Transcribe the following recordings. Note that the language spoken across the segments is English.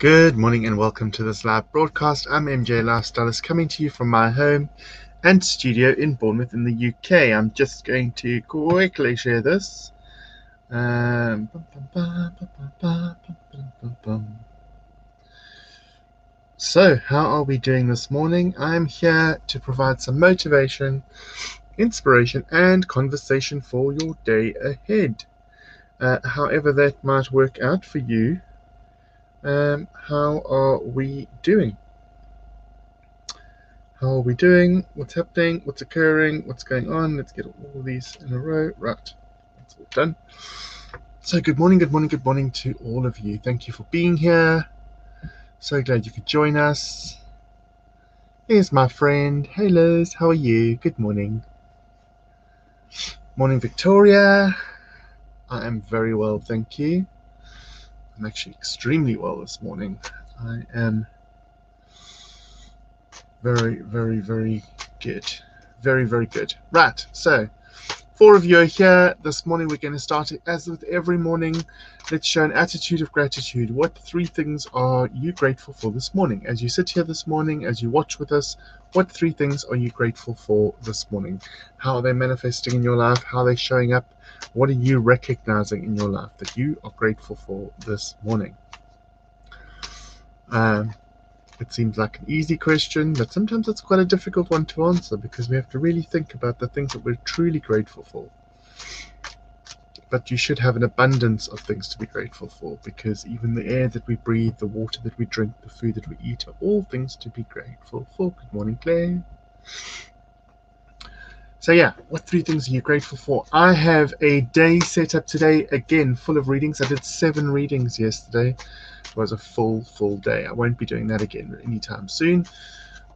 Good morning and welcome to this live broadcast. I'm MJ Lifestylist coming to you from my home and studio in Bournemouth in the UK. I'm just going to quickly share this. So, how are we doing this morning? I'm here to provide some motivation, inspiration, and conversation for your day ahead. However that might work out for you. How are we doing? How are we doing? What's happening? What's occurring? What's going on? Let's get all of these in a row. Right, that's all done. So good morning to all of you. Thank you for being here. So glad you could join us. Here's my friend. Hey Liz, how are you? Good morning. Morning Victoria. I am very well, thank you. I'm actually extremely well this morning. I am very good. Very good. Right, so 4 of you are here. This morning we're going to start it as with every morning. Let's show an attitude of gratitude. What 3 things are you grateful for this morning? As you sit here this morning, as you watch with us, what 3 things are you grateful for this morning? How are they manifesting in your life? How are they showing up? What are you recognizing in your life that you are grateful for this morning? It seems like an easy question, but sometimes it's quite a difficult one to answer because we have to really think about the things that we're truly grateful for. But you should have an abundance of things to be grateful for, because even the air that we breathe, the water that we drink, the food that we eat are all things to be grateful for. Good morning, Claire. So yeah, what 3 things are you grateful for? I have a day set up today, again, full of readings. I did 7 readings yesterday. It was a full day. I won't be doing that again anytime soon,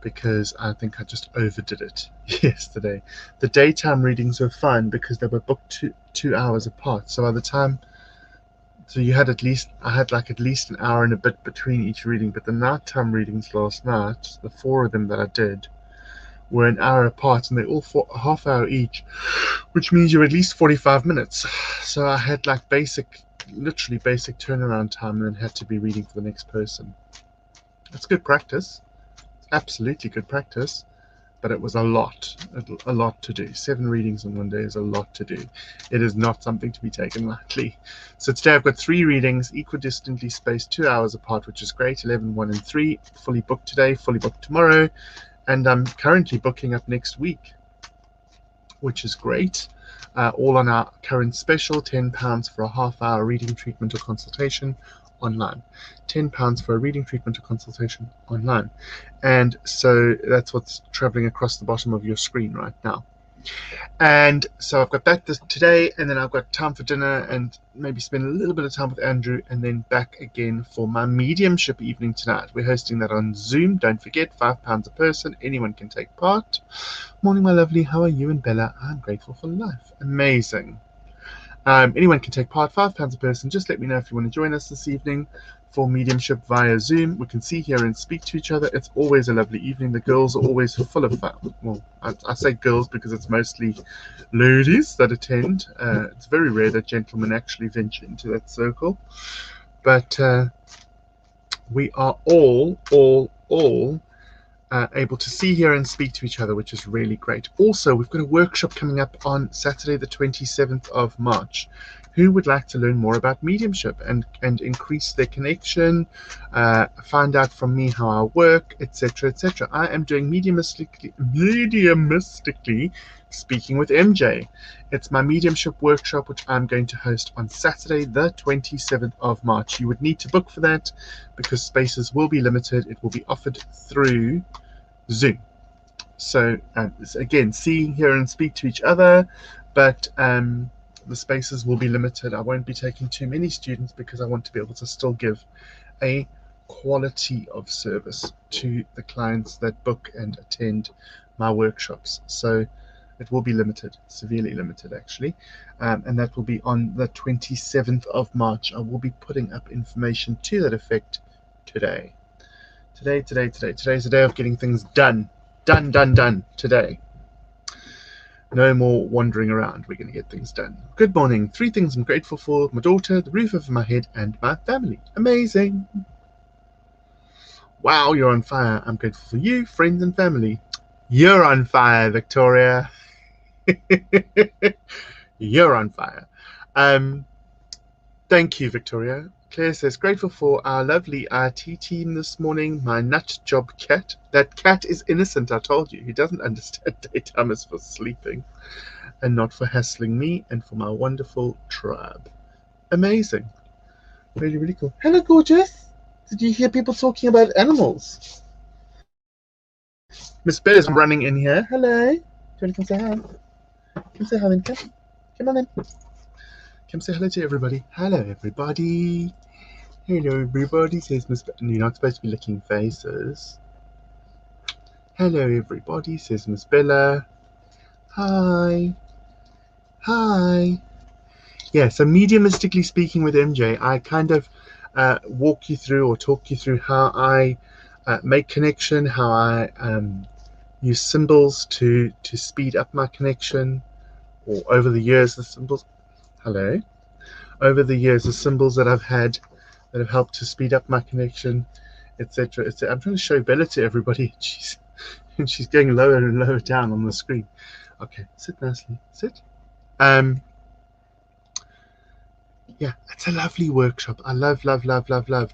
because I think I just overdid it yesterday. The daytime readings were fun because they were booked 2 hours apart. So by the time, I had at least an hour and a bit between each reading. But the nighttime readings last night, the 4 of them that I did, were an hour apart, and they're all for a half hour each, which means you're at least 45 minutes. So I had literally basic turnaround time, and then had to be reading for the next person. It's good practice. Absolutely good practice, but it was a lot to do. 7 readings in one day is a lot to do. It is not something to be taken lightly. So today I've got 3 readings, equidistantly spaced 2 hours apart, which is great. 11, 1, and 3. Fully booked today, fully booked tomorrow, and I'm currently booking up next week, which is great. All on our current special, £10 for a half-hour reading treatment or consultation online. £10 for a reading treatment or consultation online. And so that's what's traveling across the bottom of your screen right now. And so I've got that today, and then I've got time for dinner and maybe spend a little bit of time with Andrew, and then back again for my mediumship evening tonight. We're hosting that on Zoom. Don't forget, £5 a person. Anyone can take part. Morning, my lovely. How are you and Bella? I'm grateful for life. Amazing. Anyone can take part, £5 a person. Just let me know if you want to join us this evening for mediumship via Zoom. We can see here and speak to each other. It's always a lovely evening. The girls are always full of fun. Well, I say girls because it's mostly ladies that attend. It's very rare that gentlemen actually venture into that circle. But we are all able to see here and speak to each other, which is really great. Also, we've got a workshop coming up on Saturday, the 27th of March. Who would like to learn more about mediumship and increase their connection, find out from me how I work, etc., etc. I am doing mediumistically speaking with MJ. It's my mediumship workshop, which I'm going to host on Saturday, the 27th of March. You would need to book for that because spaces will be limited. It will be offered through Zoom. So again, see, hear, and speak to each other, but the spaces will be limited. I won't be taking too many students because I want to be able to still give a quality of service to the clients that book and attend my workshops. So it will be limited, severely limited actually, and that will be on the 27th of March. I will be putting up information to that effect today. Today's the day of getting things done today. No more wandering around. We're going to get things done. Good morning. 3 things I'm grateful for: my daughter, the roof over my head, and my family. Amazing. Wow, you're on fire. I'm grateful for you, friends and family. You're on fire, Victoria. You're on fire. Thank you, Victoria. Claire says, grateful for our lovely IT team this morning. My nut job cat. That cat is innocent, I told you. He doesn't understand daytime is for sleeping and not for hassling me and for my wonderful tribe. Amazing. Really, really cool. Hello, gorgeous. Did you hear people talking about animals? Miss Bear is running in here. Hello. Do you want to come say hi? Come say hi then. Come on then. Come say hello to everybody. Hello, everybody. Hello, everybody, says Miss Bear. You're not supposed to be licking faces. Hello, everybody, says Miss Bella. Hi. Hi. Yeah, so mediumistically speaking with MJ, I kind of walk you through or talk you through how I make connection, how I use symbols to speed up my connection, or over the years the symbols. Hello. Over the years the symbols that I've had that have helped to speed up my connection, etc. etc. I'm trying to show Bella to everybody. She's going lower and lower down on the screen. Okay, sit nicely. Sit. Yeah, it's a lovely workshop. I love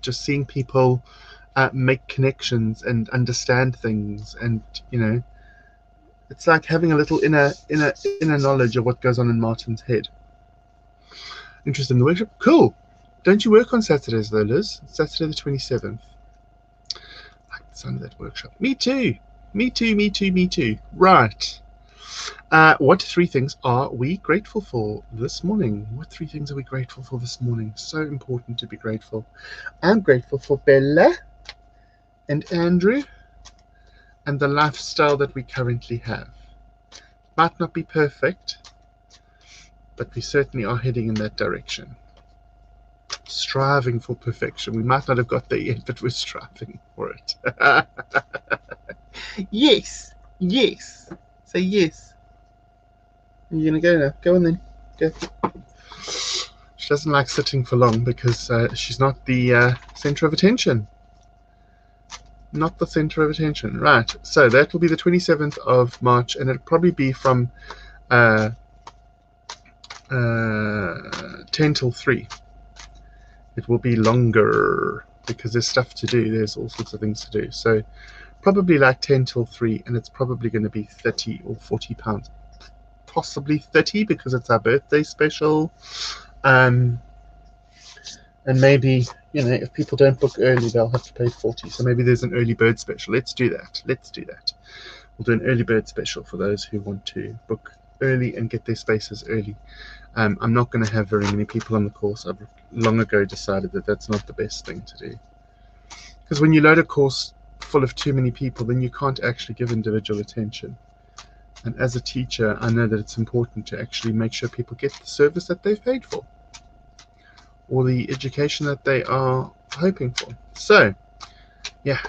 just seeing people make connections and understand things, and it's like having a little inner knowledge of what goes on in Martin's head. Interested in the workshop? Cool. Don't you work on Saturdays though, Liz? It's Saturday the 27th. I like the sound of that workshop. Me too. Me too. Right. What three things are we grateful for this morning? What three things are we grateful for this morning? So important to be grateful. I'm grateful for Bella and Andrew and the lifestyle that we currently have. Might not be perfect, but we certainly are heading in that direction. Striving for perfection. We might not have got there yet, but we're striving for it. Yes. Say yes. You're going to go now. Go on then. Go. She doesn't like sitting for long because she's not the center of attention. Not the center of attention. Right. So that will be the 27th of March, and it'll probably be from 10 till 3. It will be longer because there's stuff to do. There's all sorts of things to do. So probably like 10 till 3, and it's probably going to be 30 or 40 pounds. Possibly 30 because it's our birthday special. And maybe, if people don't book early, they'll have to pay 40. So maybe there's an early bird special. Let's do that. We'll do an early bird special for those who want to book early and get their spaces early. I'm not going to have very many people on the course. I've long ago decided that that's not the best thing to do. Because when you load a course full of too many people, then you can't actually give individual attention. And as a teacher, I know that it's important to actually make sure people get the service that they've paid for, or the education that they are hoping for. So, yeah,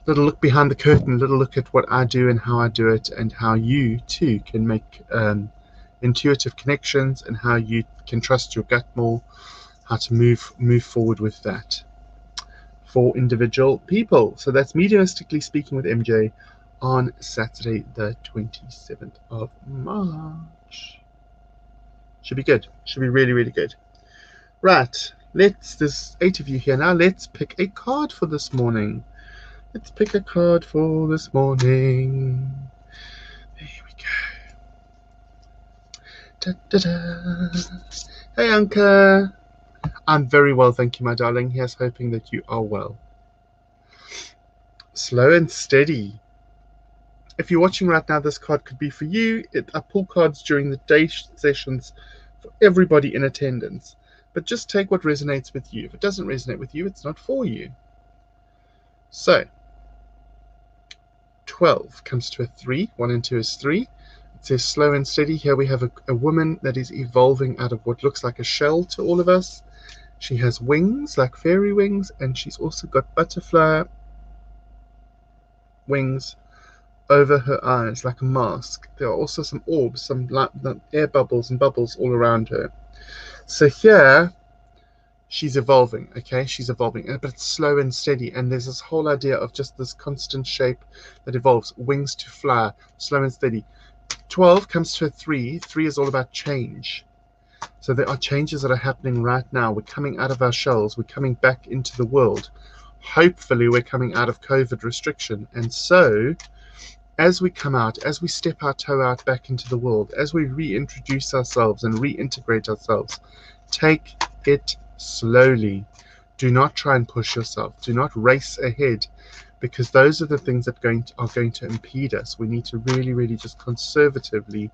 little look behind the curtain, little look at what I do and how I do it, and how you too can make intuitive connections, and how you can trust your gut more, how to move forward with that for individual people. So that's mediumistically speaking with MJ on Saturday the 27th of March. Should be good. Should be really, really good. Right, there's 8 of you here now. Let's pick a card for this morning. Let's pick a card for this morning. There we go. Da, da, da. Hey, Anka. I'm very well, thank you, my darling. Here's hoping that you are well. Slow and steady. If you're watching right now, this card could be for you. I pull cards during the day sessions for everybody in attendance. But just take what resonates with you. If it doesn't resonate with you, it's not for you. So, 12 comes to a 3. 1 and 2 is 3. It says slow and steady. Here we have a woman that is evolving out of what looks like a shell to all of us. She has wings, like fairy wings, and she's also got butterfly wings over her eyes, like a mask. There are also some orbs, some air bubbles and bubbles all around her. So here, she's evolving, okay? She's evolving, but it's slow and steady. And there's this whole idea of just this constant shape that evolves. Wings to fly, slow and steady. 12 comes to a 3. 3 is all about change. So there are changes that are happening right now. We're coming out of our shells. We're coming back into the world. Hopefully, we're coming out of COVID restriction. And so, as we come out, as we step our toe out back into the world, as we reintroduce ourselves and reintegrate ourselves, take it slowly. Do not try and push yourself. Do not race ahead, because those are the things that are going to impede us. We need to really just conservatively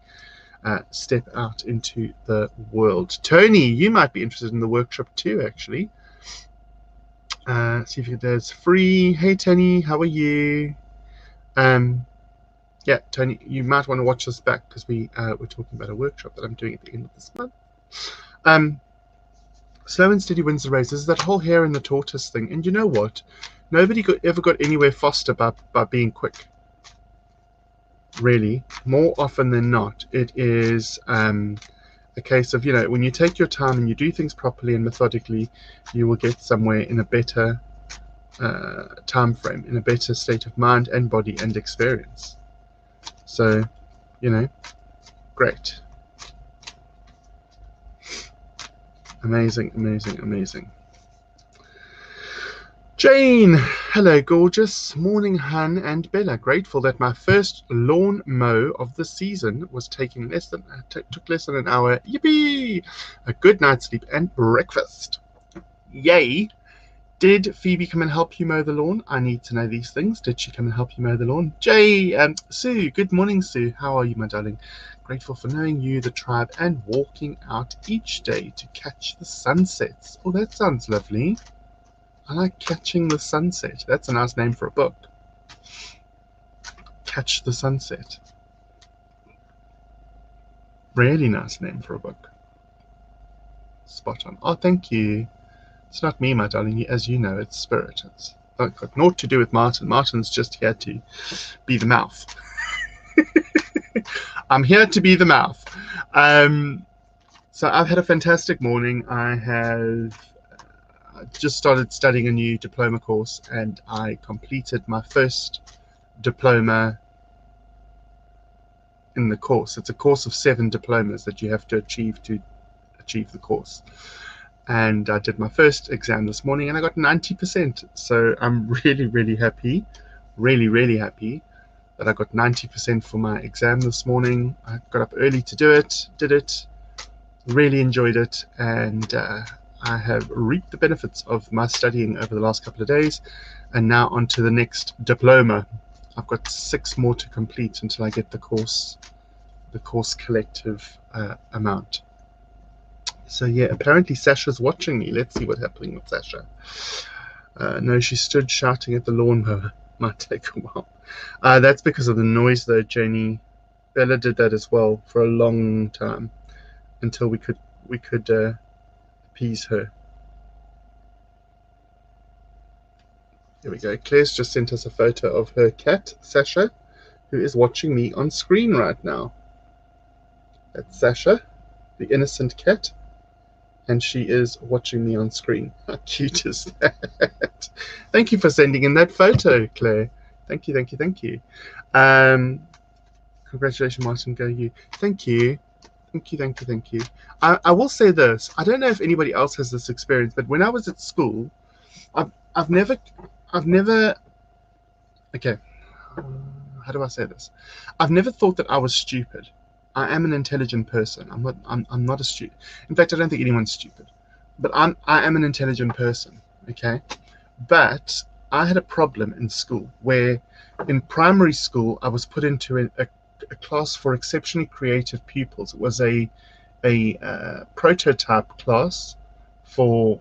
step out into the world. Tony, you might be interested in the workshop too, actually. See if there's free. Hey Tony, how are you? Yeah, Tony, you might want to watch this back, because we're talking about a workshop that I'm doing at the end of this month. Slow and steady wins the race. This is that whole hare and the tortoise thing. And you know what? Nobody ever got anywhere faster by being quick. Really, more often than not, it is a case of, when you take your time and you do things properly and methodically, you will get somewhere in a better time frame, in a better state of mind and body and experience. So, great. Amazing. Jane, hello gorgeous. Morning Hun and Bella. Grateful that my first lawn mow of the season was taking took less than an hour. Yippee! A good night's sleep and breakfast. Yay! Did Phoebe come and help you mow the lawn? I need to know these things. Did she come and help you mow the lawn? Sue, good morning Sue. How are you, my darling? Grateful for knowing you, the tribe, and walking out each day to catch the sunsets. Oh, that sounds lovely. I like Catching the Sunset. That's a nice name for a book. Catch the Sunset. Really nice name for a book. Spot on. Oh, thank you. It's not me, my darling. As you know, it's Spirit. It's got naught to do with Martin. Martin's just here to be the mouth. I'm here to be the mouth. So I've had a fantastic morning. I have just started studying a new diploma course, and I completed my first diploma in the course. It's a course of 7 diplomas that you have to achieve the course. And I did my first exam this morning and I got 90%. So I'm really happy, really happy that I got 90% for my exam this morning. I got up early to do it, did it, really enjoyed it, and I have reaped the benefits of my studying over the last couple of days. And now on to the next diploma. I've got 6 more to complete until I get the course collective amount. So yeah, apparently Sasha's watching me. Let's see what's happening with Sasha. No, she stood shouting at the lawnmower. Might take a while. That's because of the noise though, Jenny. Bella did that as well for a long time until we could appease her. Here we go. Claire's just sent us a photo of her cat, Sasha, who is watching me on screen right now. That's Sasha, the innocent cat, and she is watching me on screen. How cute is that? Thank you for sending in that photo, Claire. Thank you. Congratulations, Martin. Go you. Thank you. I will say this. I don't know if anybody else has this experience, but when I was at school, I've never. Okay. How do I say this? I've never thought that I was stupid. I am an intelligent person. I'm not a stupid. In fact, I don't think anyone's stupid. But I am an intelligent person. Okay. But I had a problem in school where, in primary school, I was put into a class for exceptionally creative pupils. It was a prototype class for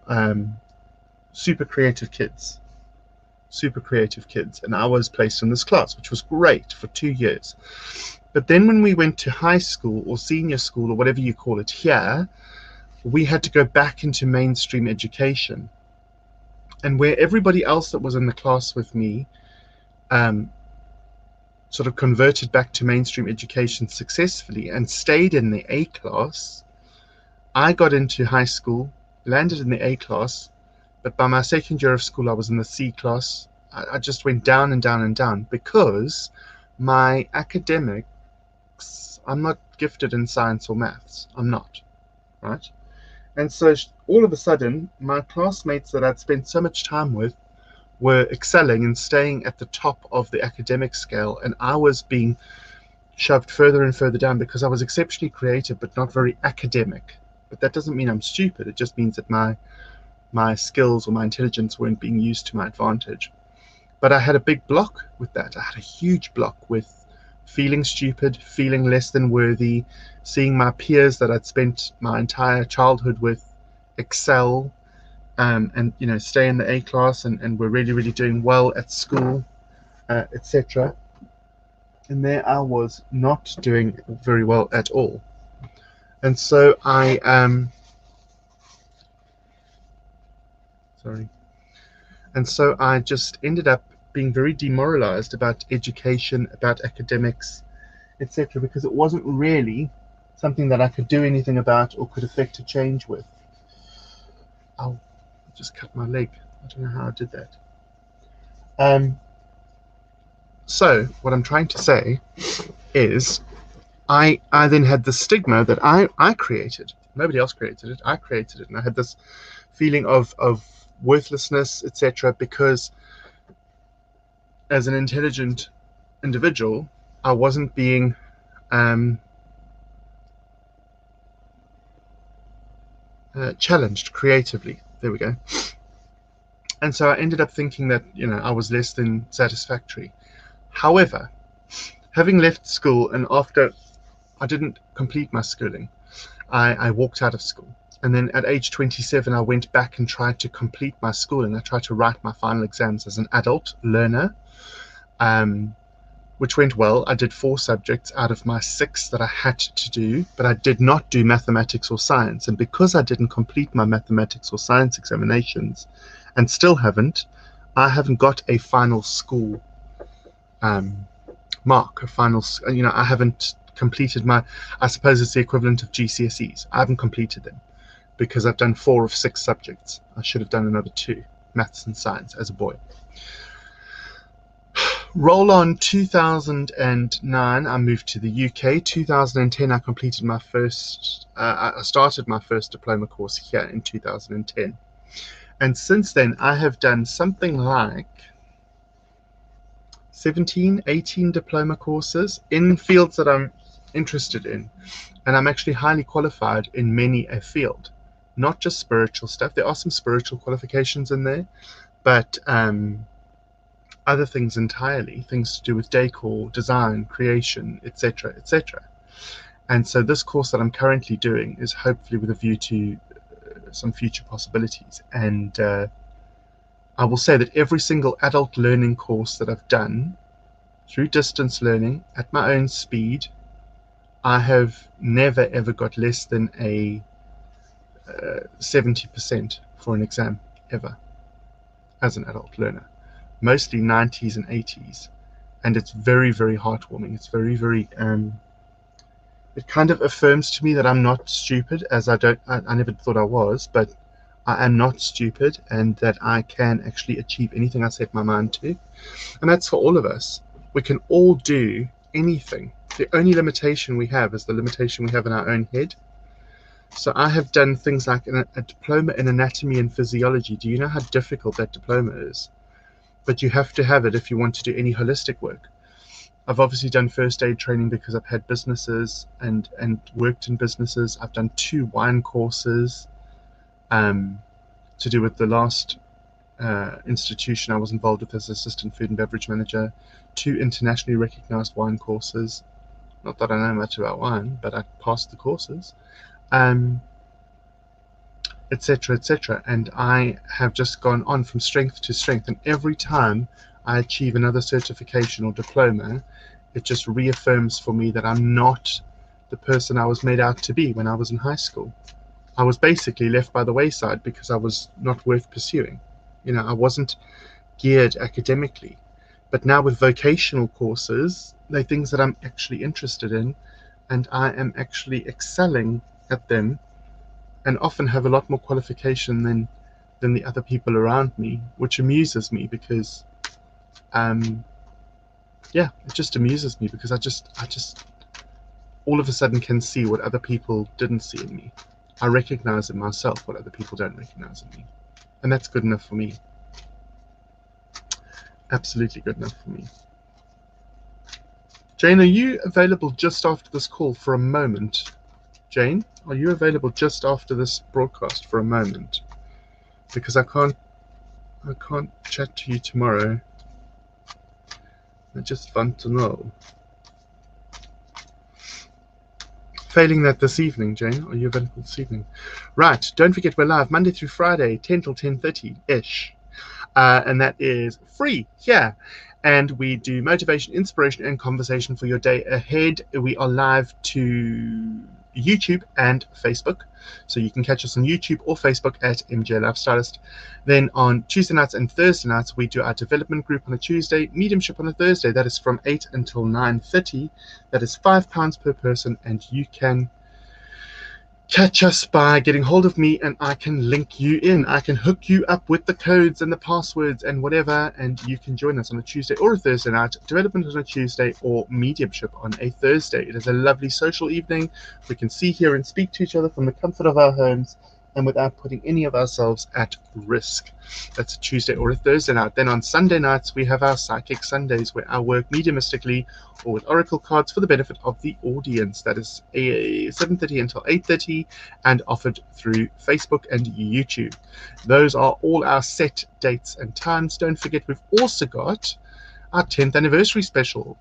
super creative kids, and I was placed in this class, which was great for 2 years. But then when we went to high school or senior school or whatever you call it here, we had to go back into mainstream education. And where everybody else that was in the class with me sort of converted back to mainstream education successfully and stayed in the A class, I got into high school, landed in the A class, but by my second year of school, I was in the C class. I just went down and down and down because my academics, I'm not gifted in science or maths. I'm not, right? And so all of a sudden, my classmates that I'd spent so much time with were excelling and staying at the top of the academic scale, and I was being shoved further and further down because I was exceptionally creative but not very academic. But that doesn't mean I'm stupid. It just means that my skills or my intelligence weren't being used to my advantage. But I had a big block with that. I had a huge block with feeling stupid, feeling less than worthy, seeing my peers that I'd spent my entire childhood with excel, and stay in the A class, and were really, really doing well at school, etc. And there I was not doing very well at all. And so I just ended up being very demoralized about education, about academics, etc., because it wasn't really something that I could do anything about or could affect a change with. I just cut my leg. I don't know how I did that. So what I'm trying to say is I then had the stigma that I created. Nobody else created it. I created it. And I had this feeling of worthlessness, etc., because as an intelligent individual, I wasn't being challenged creatively. There we go. And so I ended up thinking that I was less than satisfactory. However, having left school, and after I didn't complete my schooling, I walked out of school. And then at age 27, I went back and tried to complete my schooling. I tried to write my final exams as an adult learner, which went well. I did 4 subjects out of my 6 that I had to do, but I did not do mathematics or science. And because I didn't complete my mathematics or science examinations, and still haven't, I haven't got a final school mark, I haven't completed I suppose it's the equivalent of GCSEs. I haven't completed them because I've done 4 of 6 subjects. I should have done another 2, maths and science, as a boy. Roll on 2009, I moved to the UK. 2010, I completed my first, I started my first diploma course here in 2010. And since then, I have done something like 17, 18 diploma courses in fields that I'm interested in. And I'm actually highly qualified in many a field, not just spiritual stuff. There are some spiritual qualifications in there, but other things entirely, things to do with decor, design, creation, etc., etc. And so this course that I'm currently doing is hopefully with a view to some future possibilities. And I will say that every single adult learning course that I've done through distance learning at my own speed, I have never ever got less than a 70% for an exam ever as an adult learner. Mostly 90s and 80s, and it's very, very heartwarming. It's very, very it kind of affirms to me that I'm not stupid, as I never thought I was, but I am not stupid, and that I can actually achieve anything I set my mind to. And that's for all of us. We can all do anything. The only limitation we have is the limitation we have in our own head. So I have done things like a diploma in anatomy and physiology. Do you know how difficult that diploma is? But you have to have it if you want to do any holistic work. I've obviously done first aid training because I've had businesses and worked in businesses. I've done 2 wine courses to do with the last institution I was involved with as assistant food and beverage manager, 2 internationally recognized wine courses. Not that I know much about wine, but I passed the courses, etc., etc. And I have just gone on from strength to strength. And every time I achieve another certification or diploma, it just reaffirms for me that I'm not the person I was made out to be when I was in high school. I was basically left by the wayside because I was not worth pursuing. I wasn't geared academically. But now with vocational courses, they're things that I'm actually interested in, and I am actually excelling at them and often have a lot more qualification than the other people around me, which amuses me because yeah, it just amuses me because I just all of a sudden can see what other people didn't see in me. I recognize in myself what other people don't recognize in me, and that's good enough for me. Absolutely good enough for me. Jane, are you available just after this call for a moment? Jane, are you available just after this broadcast for a moment? Because I can't chat to you tomorrow. I just want to know. Failing that this evening, Jane, are you available this evening? Right, don't forget we're live Monday through Friday, 10 till 10:30-ish. And that is free here. And we do motivation, inspiration, and conversation for your day ahead. We are live to YouTube and Facebook. So you can catch us on YouTube or Facebook at MJ Lifestylist. Then on Tuesday nights and Thursday nights, we do our development group on a Tuesday, mediumship on a Thursday. That is from 8 until 9:30. That is £5 per person, and you can catch us by getting hold of me, and I can link you in. I can hook you up with the codes and the passwords and whatever, and you can join us on a Tuesday or a Thursday night, development on a Tuesday, or mediumship on a Thursday. It is a lovely social evening. We can see, hear, and speak to each other from the comfort of our homes and without putting any of ourselves at risk. That's a Tuesday or a Thursday night. Then on Sunday nights, we have our Psychic Sundays, where I work mediumistically or with oracle cards for the benefit of the audience. That is 7:30 until 8:30 and offered through Facebook and YouTube. Those are all our set dates and times. Don't forget, we've also got our 10th anniversary special.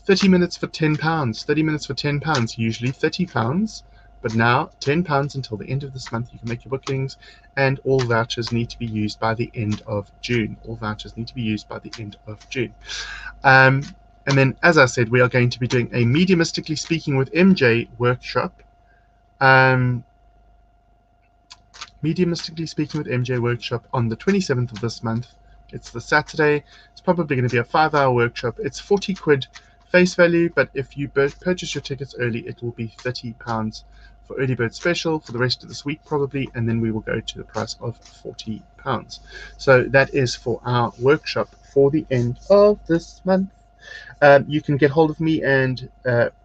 30 minutes for £10, 30 minutes for £10, usually £30. But now, £10 until the end of this month. You can make your bookings, and all vouchers need to be used by the end of June. All vouchers need to be used by the end of June. And then, as I said, we are going to be doing a Mediumistically Speaking with MJ workshop. Mediumistically Speaking with MJ workshop on the 27th of this month. It's the Saturday. It's probably going to be a 5-hour workshop. It's 40 quid face value, but if you purchase your tickets early, it will be £30 for early bird special for the rest of this week probably, and then we will go to the price of £40. So that is for our workshop for the end of this month. You can get hold of me and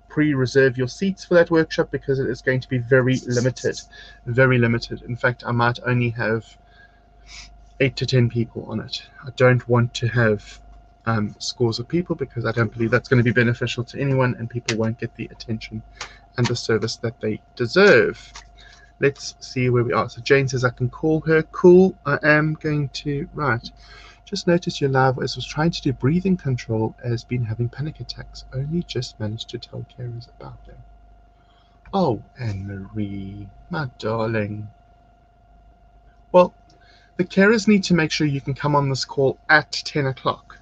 pre-reserve your seats for that workshop, because it is going to be very limited. Very limited. In fact, I might only have 8 to 10 people on it. I don't want to have scores of people, because I don't believe that's going to be beneficial to anyone, and people won't get the attention and the service that they deserve. Let's see where we are. So Jane says I can call her. Cool. I am going to. Right. Just noticed your live as was trying to do breathing control, has been having panic attacks. Only just managed to tell carers about them. Oh, Anne-Marie, my darling. Well, the carers need to make sure you can come on this call at 10 o'clock.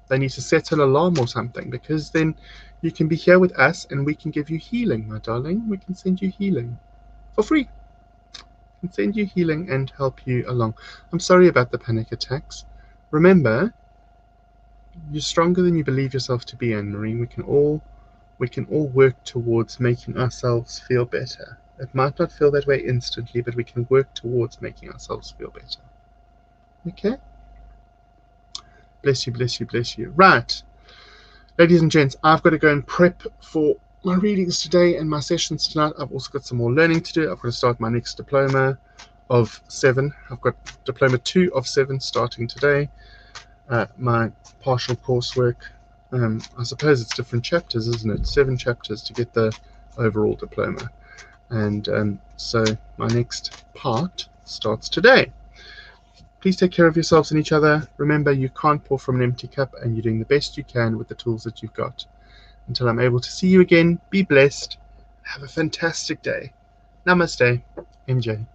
They need to set an alarm or something, because then you can be here with us and we can give you healing, my darling. We can send you healing for free. We can send you healing and help you along. I'm sorry about the panic attacks. Remember, you're stronger than you believe yourself to be, Anne-Marie. We can all work towards making ourselves feel better. It might not feel that way instantly, but we can work towards making ourselves feel better. Okay? Bless you, bless you, bless you. Right. Ladies and gents, I've got to go and prep for my readings today and my sessions tonight. I've also got some more learning to do. I've got to start my next diploma of 7. I've got diploma 2 of 7 starting today. My partial coursework. I suppose it's different chapters, isn't it? 7 chapters to get the overall diploma. And so my next part starts today. Please take care of yourselves and each other. Remember, you can't pour from an empty cup, and you're doing the best you can with the tools that you've got. Until I'm able to see you again, be blessed. Have a fantastic day. Namaste, MJ.